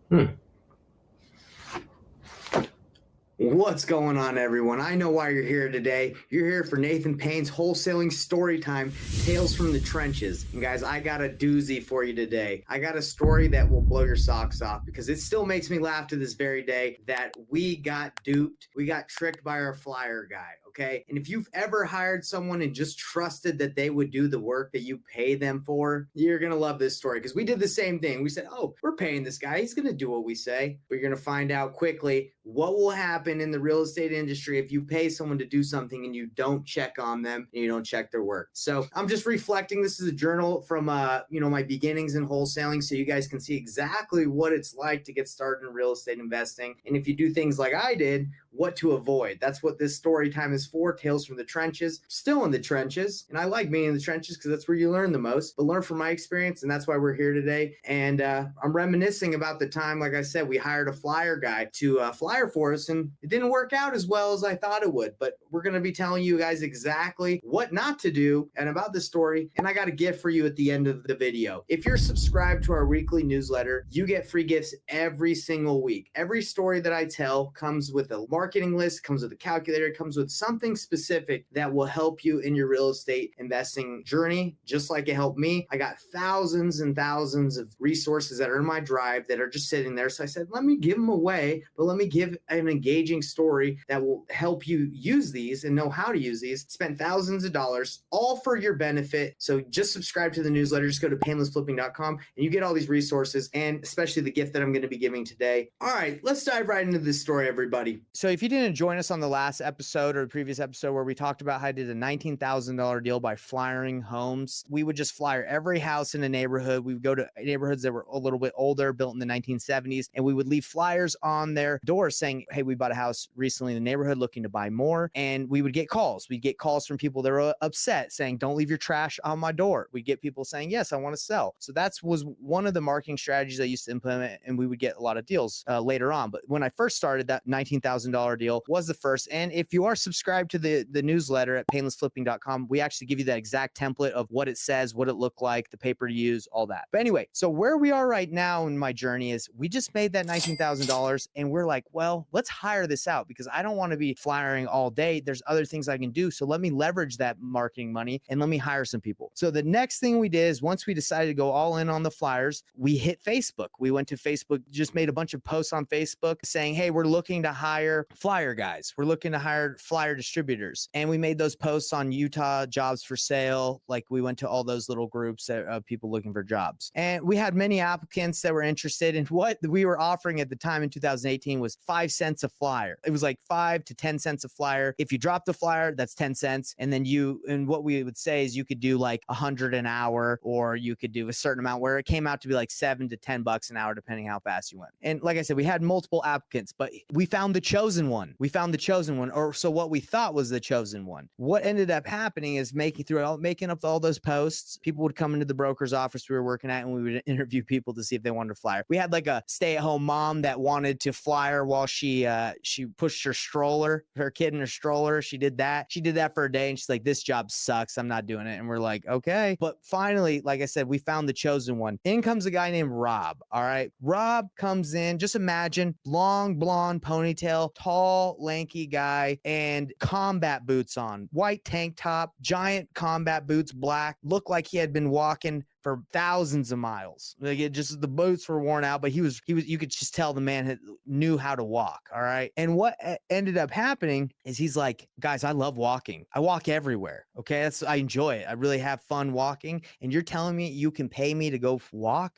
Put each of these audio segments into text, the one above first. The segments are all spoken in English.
Hmm. What's going on, everyone? I know why you're here today. You're here for Nathan Payne's Wholesaling Storytime, Tales from the Trenches. And guys, I got a doozy for you today. I got a story that will blow your socks off because it still makes me laugh to this very day that we got duped. We got tricked by our flyer guy, okay? And if you've ever hired someone and just trusted that they would do the work that you pay them for, you're going to love this story because we did the same thing. We said, oh, we're paying this guy. He's going to do what we say. But you're going to find out quickly what will happen in the real estate industry if you pay someone to do something and you don't check on them and you don't check their work. So I'm just reflecting. This is a journal from my beginnings in wholesaling, so you guys can see exactly what it's like to get started in real estate investing. And if you do things like I did, what to avoid. That's what this story time is for. Tales from the trenches. Still in the trenches, and I like being in the trenches because that's where you learn the most. But learn from my experience, and that's why we're here today. And I'm reminiscing about the time, like I said, we hired a flyer guy to flyer for us, and it didn't work out as well as I thought it would. But we're going to be telling you guys exactly what not to do and about the story. And I got a gift for you at the end of the video. If you're subscribed to our weekly newsletter, you get free gifts every single week. Every story that I tell comes with a marketing list, comes with a calculator, comes with something specific that will help you in your real estate investing journey, just like it helped me. I got thousands and thousands of resources that are in my drive that are just sitting there. So I said, let me give them away, but let me give an engaging story that will help you use these and know how to use these. Spent thousands of dollars, all for your benefit. So just subscribe to the newsletter. Just go to painlessflipping.com and you get all these resources, and especially the gift that I'm going to be giving today. All right, let's dive right into this story, everybody. So if you didn't join us on the last episode or the previous episode where we talked about how I did a $19,000 deal by flyering homes, we would just flyer every house in a neighborhood. We would go to neighborhoods that were a little bit older, built in the 1970s, and we would leave flyers on their doors saying, hey, we bought a house recently in the neighborhood looking to buy more. And we would get calls. We'd get calls from people that were upset saying, don't leave your trash on my door. We'd get people saying, yes, I want to sell. So that was one of the marketing strategies I used to implement, and we would get a lot of deals later on. But when I first started, that $19,000 deal was the first. And if you are subscribed to the newsletter at painlessflipping.com, we actually give you that exact template of what it says, what it looked like, the paper to use, all that. But anyway, so where we are right now in my journey is we just made that $19,000 and we're like, well, let's hire this out because I don't want to be flyering all day. There's other things I can do. So let me leverage that marketing money and let me hire some people. So the next thing we did is once we decided to go all in on the flyers, we hit Facebook. We went to Facebook, just made a bunch of posts on Facebook saying, hey, we're looking to hire flyer guys. We're looking to hire flyer distributors. And we made those posts on Utah jobs for sale. Like we went to all those little groups of people looking for jobs. And we had many applicants that were interested in what we were offering at the time in 2018 was 5 cents a flyer. It was like 5 to 10 cents a flyer. If you drop the flyer, that's 10 cents. And then and what we would say is you could do like 100 an hour, or you could do a certain amount where it came out to be like $7 to $10 an hour, depending how fast you went. And like I said, we had multiple applicants, but we found the chosen one. Or so what we thought was the chosen one. What ended up happening is making up all those posts, people would come into the broker's office we were working at, and we would interview people to see if they wanted to flyer. We had like a stay-at-home mom that wanted to flyer while she pushed her kid in her stroller. She did that for a day, and she's like, this job sucks, I'm not doing it. And we're like, okay. But finally, like I said, we found the chosen one. In comes a guy named Rob. All right, Rob comes in. Just imagine long blonde ponytail, tall lanky guy, and combat boots on, white tank top, giant combat boots, black, looked like he had been walking for thousands of miles. Like the boots were worn out, but he was, you could just tell the man knew how to walk. All right. And what ended up happening is he's like, guys, I love walking. I walk everywhere. Okay. I enjoy it. I really have fun walking. And you're telling me you can pay me to go walk?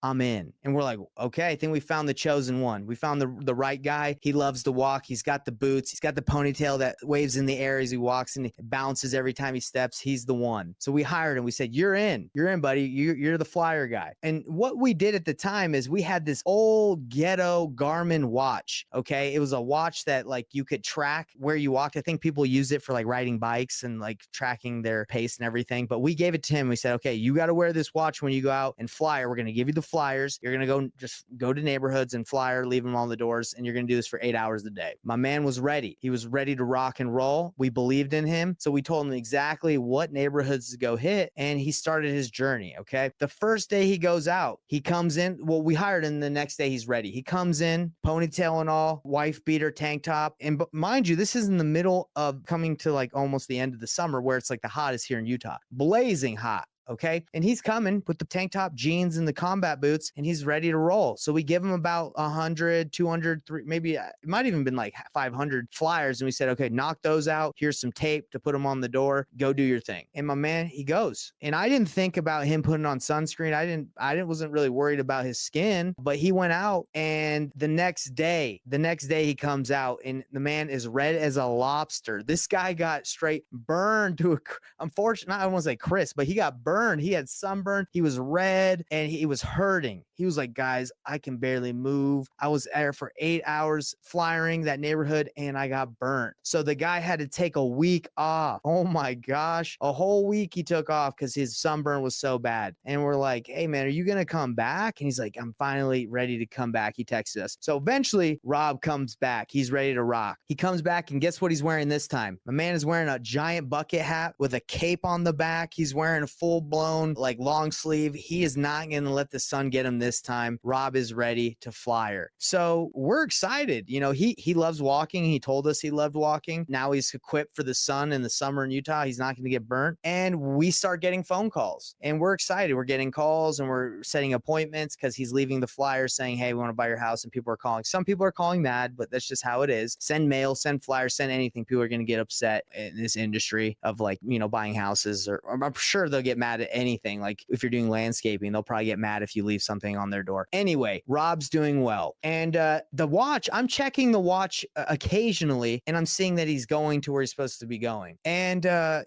I'm in. And we're like, okay, I think we found the chosen one. We found the right guy. He loves to walk. He's got the boots. He's got the ponytail that waves in the air as he walks and bounces every time he steps. He's the one. So we hired him. We said, you're in, buddy. You're the flyer guy. And what we did at the time is we had this old ghetto Garmin watch. Okay. It was a watch that like you could track where you walked. I think people use it for like riding bikes and like tracking their pace and everything. But we gave it to him. We said, okay, you got to wear this watch when you go out and flyer. We're going to give you the flyers. You're going to just go to neighborhoods and flyer, leave them on the doors, and you're going to do this for 8 hours a day. My man was ready. He was ready to rock and roll. We believed in him. So we told him exactly what neighborhoods to go hit, and he started his journey, okay? The first day he goes out, he comes in. Well, we hired him the next day he's ready. He comes in, ponytail and all, wife beater, tank top. And mind you, this is in the middle of coming to like almost the end of the summer where it's like the hottest here in Utah. Blazing hot. Okay. And he's coming with the tank top, jeans, and the combat boots, and he's ready to roll. So we give him about 100, 200, maybe it might even been like 500 flyers. And we said, okay, knock those out. Here's some tape to put them on the door. Go do your thing. And my man, he goes. And I didn't think about him putting on sunscreen. I wasn't really worried about his skin, but he went out, and the next day he comes out, and the man is red as a lobster. This guy got straight burned to unfortunately, I don't want to say crisp, but he got burned. He had sunburn. He was red and he was hurting. He was like, guys, I can barely move. I was there for 8 hours flyering that neighborhood and I got burnt. So the guy had to take a week off. Oh my gosh. A whole week he took off because his sunburn was so bad. And we're like, hey man, are you going to come back? And he's like, I'm finally ready to come back. He texted us. So eventually Rob comes back. He's ready to rock. He comes back and guess what he's wearing this time? My man is wearing a giant bucket hat with a cape on the back. He's wearing a full blown like long sleeve. He is not going to let the sun get him this time. Rob is ready to flyer. So we're excited. You know, he loves walking. He told us he loved walking. Now he's equipped for the sun in the summer in Utah. He's not going to get burnt. And we start getting phone calls and we're excited. We're getting calls and we're setting appointments because he's leaving the flyer saying, hey, we want to buy your house. And people are calling. Some people are calling mad, but that's just how it is. Send mail, send flyers, send anything. People are going to get upset in this industry of like, you know, buying houses, or I'm sure they'll get mad at anything. Like if you're doing landscaping, they'll probably get mad if you leave something on their door. Anyway, Rob's doing well. And the watch, I'm checking the watch occasionally and I'm seeing that he's going to where he's supposed to be going. And,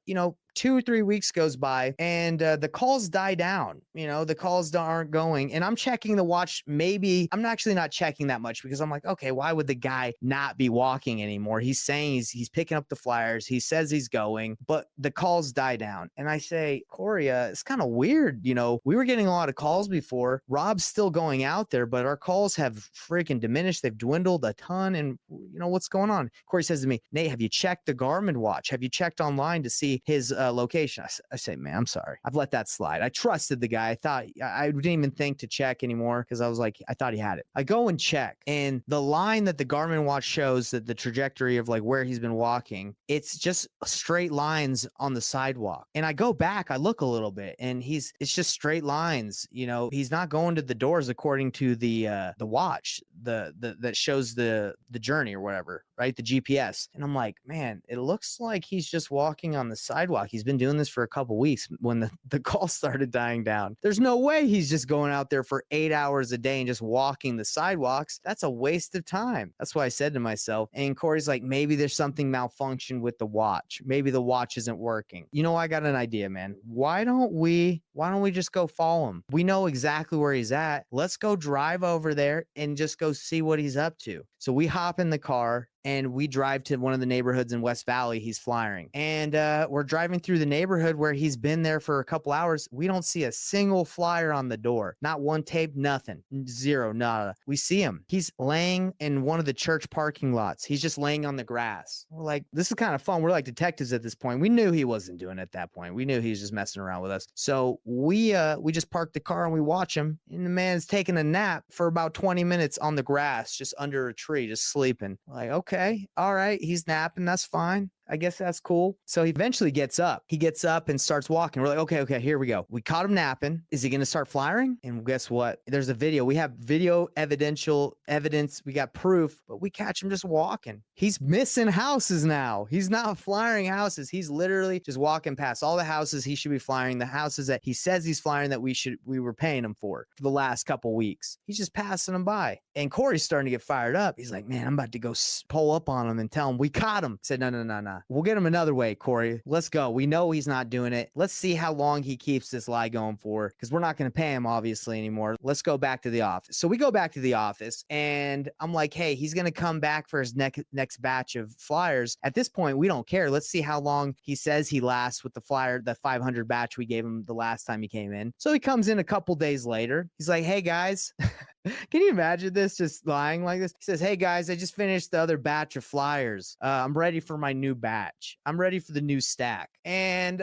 you know, 2 or 3 weeks goes by and the calls die down. You know, the calls aren't going. And I'm checking the watch. Maybe I'm actually not checking that much because I'm like, okay, why would the guy not be walking anymore? He's saying he's picking up the flyers. He says he's going, but the calls die down. And I say, Corey, it's kind of weird. You know, we were getting a lot of calls before. Rob's still going out there, but our calls have freaking diminished. They've dwindled a ton. And you know, what's going on? Corey says to me, Nate, have you checked the Garmin watch? Have you checked online to see his location? I say, man, I'm sorry. I've let that slide. I trusted the guy. I didn't even think to check anymore because I was like, I thought he had it. I go and check, and the line that the Garmin watch shows that the trajectory of like where he's been walking, it's just straight lines on the sidewalk. And I go back, I look a little bit, and it's just straight lines. You know, he's not going to the doors according to the watch, that shows the journey or whatever, right? The GPS. And I'm like, man, it looks like he's just walking on the sidewalk. He's been doing this for a couple weeks when the call started dying down. There's no way he's just going out there for 8 hours a day and just walking the sidewalks. That's a waste of time. That's why I said to myself, and Corey's like, maybe there's something malfunctioned with the watch. Maybe the watch isn't working. You know, I got an idea, man. Why don't we just go follow him? We know exactly where he's at. Let's go drive over there and just go see what he's up to. So we hop in the car and we drive to one of the neighborhoods in West Valley he's flying. And we're driving through the neighborhood where he's been there for a couple hours. We don't see a single flyer on the door. Not one tape, nothing. Zero, nada. We see him. He's laying in one of the church parking lots. He's just laying on the grass. We're like, this is kind of fun. We're like detectives at this point. We knew he wasn't doing it at that point. We knew he was just messing around with us. So we just parked the car and we watch him. And the man's taking a nap for about 20 minutes on the grass, just under a tree, just sleeping. We're like, okay, all right, he's napping. That's fine. I guess that's cool. So he eventually gets up. He gets up and starts walking. We're like, okay, here we go. We caught him napping. Is he going to start flying? And guess what? There's a video. We have video evidence. We got proof, but we catch him just walking. He's missing houses now. He's not flying houses. He's literally just walking past all the houses he should be flying, the houses that he says he's flying that we were paying him for the last couple weeks. He's just passing them by. And Corey's starting to get fired up. He's like, man, I'm about to go pull up on him and tell him we caught him. I said, no. We'll get him another way, Corey. Let's go. We know he's not doing it. Let's see how long he keeps this lie going for, because we're not going to pay him obviously anymore. Let's go back to the office. So we go back to the office and I'm like, hey, he's going to come back for his next batch of flyers. At this point, we don't care. Let's see how long he says he lasts with the flyer, the 500 batch we gave him the last time he came in. So he comes in a couple days later. He's like, hey guys, can you imagine this, just lying like this? He says, hey guys, I just finished the other batch of flyers. I'm ready for my new batch. I'm ready for the new stack. And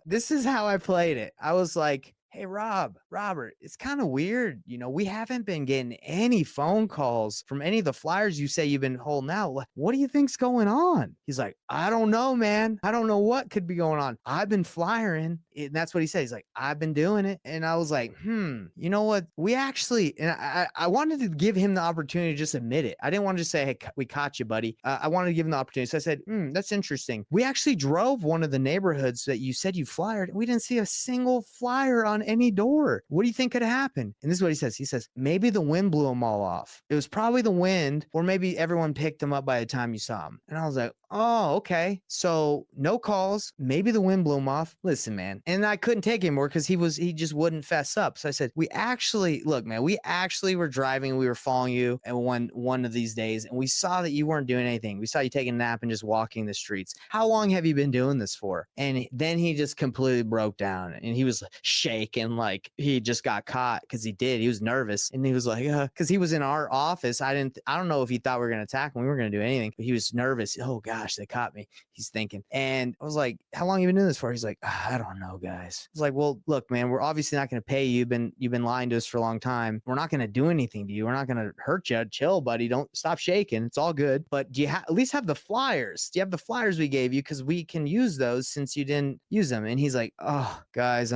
this is how I played it. I was like, hey, Robert, it's kind of weird. You know, we haven't been getting any phone calls from any of the flyers you say you've been holding out. What do you think's going on? He's like, I don't know, man. I don't know what could be going on. I've been flyering. And that's what he said. He's like, I've been doing it. And I was like, you know what? We actually, and I wanted to give him the opportunity to just admit it. I didn't want to just say, hey, we caught you, buddy. I wanted to give him the opportunity. So I said, that's interesting. We actually drove one of the neighborhoods that you said you flyered. We didn't see a single flyer on any door. What do you think could happen? And this is what he says. He says, maybe the wind blew them all off. It was probably the wind, or maybe everyone picked them up by the time you saw them. And I was like, oh, okay. So no calls. Maybe the wind blew him off. Listen, man. And I couldn't take him more because he just wouldn't fess up. So I said, we actually were driving. We were following you and one of these days, and we saw that you weren't doing anything. We saw you taking a nap and just walking the streets. How long have you been doing this for? And then he just completely broke down and he was shaking like he just got caught, because he did. He was nervous and he was like, because he was in our office. I don't know if he thought we were going to attack him. We weren't going to do anything, but he was nervous. Oh gosh, they caught me. He's thinking. And I was like, how long have you been doing this for? He's like, I don't know, guys. It's like, well, look, man, we're obviously not going to pay you. You've been lying to us for a long time. We're not going to do anything to you. We're not going to hurt you. Chill, buddy. Don't stop shaking. It's all good. But do you at least have the flyers? Do you have the flyers we gave you? Because we can use those since you didn't use them. And he's like, oh, guys,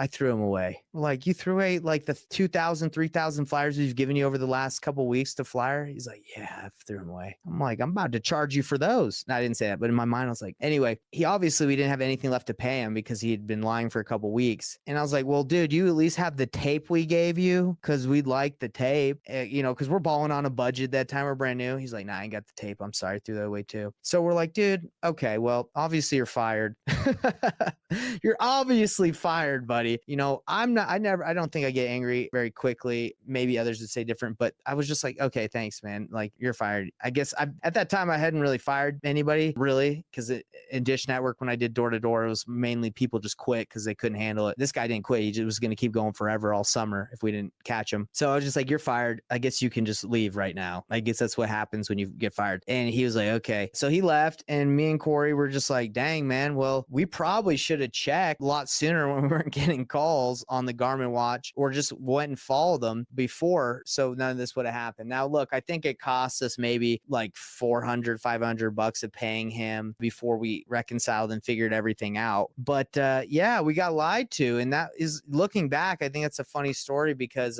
I threw them away. Like, you threw away like the 2,000, 3,000 flyers we've given you over the last couple of weeks to flyer? He's like, yeah, I threw them away. I'm like, I'm about to charge you for those. And I didn't say that, but in my mind, I was like, anyway, we didn't have anything left to pay him because he had been lying for a couple of weeks. And I was like, well, dude, you at least have the tape we gave you? Because we'd like the tape, because we're balling on a budget that time. We're brand new. He's like, nah, I ain't got the tape. I'm sorry. I threw that away too. So we're like, dude, okay, well, obviously you're fired. You're obviously fired, buddy. I don't think I get angry very quickly. Maybe others would say different, but I was just like, okay, thanks, man. Like, you're fired. I guess at that time I hadn't really fired anybody really, because in Dish Network, when I did door to door, it was mainly people just quit because they couldn't handle it. This guy didn't quit. He just was going to keep going forever all summer if we didn't catch him. So I was just like, you're fired. I guess you can just leave right now. I guess that's what happens when you get fired. And he was like, okay. So he left, and me and Corey were just like, dang, man. Well, we probably should have checked a lot sooner when we weren't getting calls on the Garmin watch, or just went and followed them before, so none of this would have happened. Now, look, I think it cost us maybe like $400, $500 of paying him before we reconciled and figured everything out. But yeah, we got lied to. And that is, looking back, I think it's a funny story because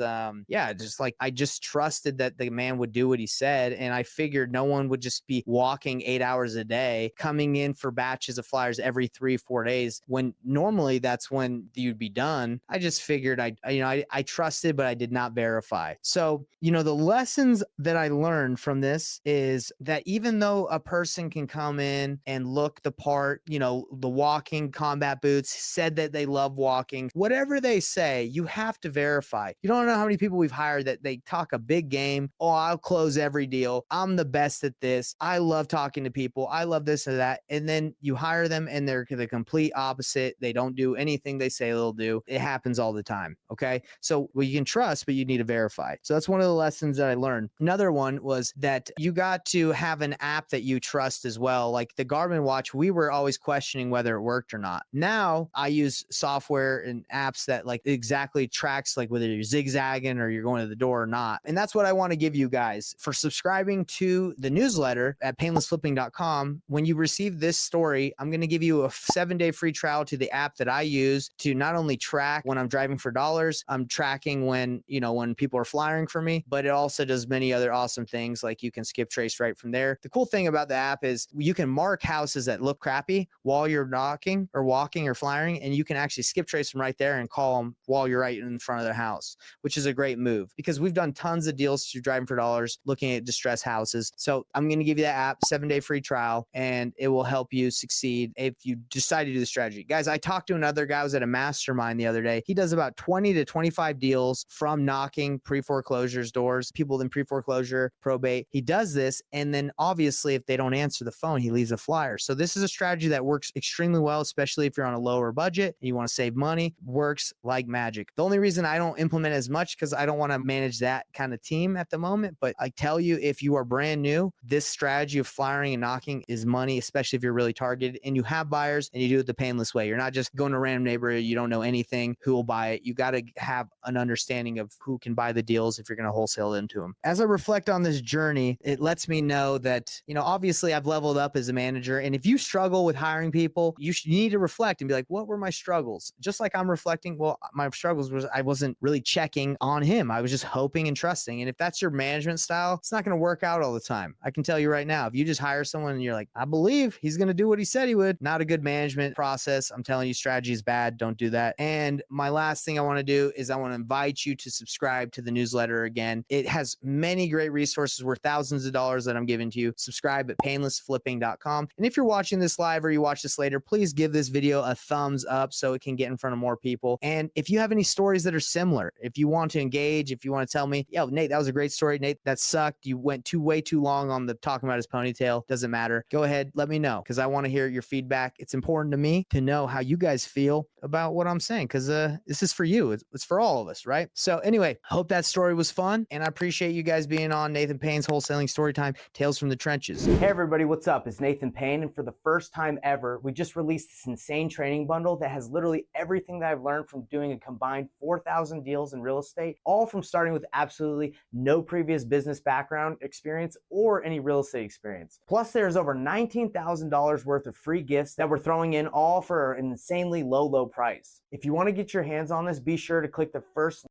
just like, I just trusted that the man would do what he said. And I figured no one would just be walking 8 hours a day, coming in for batches of flyers every 3-4 days, when normally that's when you'd be done. I just figured I trusted, but I did not verify. So, the lessons that I learned from this is that even though a person can come in and look the part, the walking combat boots, said that they love walking, whatever they say, you have to verify. You don't know how many people we've hired that they talk a big game. Oh, I'll close every deal. I'm the best at this. I love talking to people. I love this or that. And then you hire them and they're the complete opposite. They don't do anything they say they'll do. It happens all the time. Okay. So you can trust, but you need to verify. So that's one of the lessons that I learned. Another one was that you got to have an app that you trust as well. Like the Garmin watch, we were always questioning whether it worked or not. Now I use software and apps that like exactly tracks like whether you're zigzagging or you're going to the door or not. And that's what I want to give you guys for subscribing to the newsletter at painlessflipping.com. When you receive this story, I'm going to give you a 7-day free trial to the app that I use to not only track when I'm driving for dollars, I'm tracking when, when people are flying for me, but it also does many other awesome things. Like you can skip trace right from there. The cool thing about the app is you can mark houses that look crappy while you're knocking or walking or flying, and you can actually skip trace them right there and call them while you're right in front of their house, which is a great move because we've done tons of deals through driving for dollars looking at distressed houses. So I'm going to give you that app, 7-day free trial, and it will help you succeed if you decide to do the strategy. Guys, I talked to another guy who was at a mastermind the other day. He does about 20 to 25 deals from knocking pre-foreclosures doors, people in pre-foreclosure, probate. He does this, and then obviously if they don't answer the phone, he leaves a flyer. So this is a strategy that works extremely well, especially if you're on a lower budget and you want to save money. Works like magic. The only reason I don't implement as much because I don't want to manage that kind of team at the moment, but I tell you, if you are brand new, this strategy of flyering and knocking is money, especially if you're really targeted and you have buyers and you do it the painless way. You're not just going to a random neighborhood, you don't know anything who will buy it. You got to have an understanding of who can buy the deals if you're going to wholesale into them. As I reflect on this journey, it lets me know that, obviously I've leveled up as a manager. And if you struggle with hiring people, you need to reflect and be like, what were my struggles? Just like I'm reflecting, well, my struggles was I wasn't really checking on him. I was just hoping and trusting. And if that's your management style, it's not going to work out all the time. I can tell you right now, if you just hire someone and you're like, I believe he's going to do what he said he would, not a good management process. I'm telling you, strategy is bad. Don't do that. And my last thing I want to do is I want to invite you to subscribe to the newsletter again. It has many great resources worth thousands of dollars that I'm giving to you. Subscribe at painlessflipping.com. And if you're watching this live or you watch this later, please give this video a thumbs up so it can get in front of more people. And if you have any stories that are similar, if you want to engage, if you want to tell me, yo, Nate, that was a great story. Nate, that sucked. You went way too long on the talking about his ponytail. Doesn't matter. Go ahead. Let me know because I want to hear your feedback. It's important to me to know how you guys feel about what I'm saying because this is for you. It's for all of us, right? So anyway, hope that story was fun. And I appreciate you guys being on Nathan Payne's Wholesaling Storytime, Tales from the Trenches. Hey everybody, what's up? It's Nathan Payne. And for the first time ever, we just released this insane training bundle that has literally everything that I've learned from doing a combined 4,000 deals in real estate, all from starting with absolutely no previous business background experience or any real estate experience. Plus there's over $19,000 worth of free gifts that we're throwing in all for an insanely low price. If you want to get your hands on this, be sure to click the first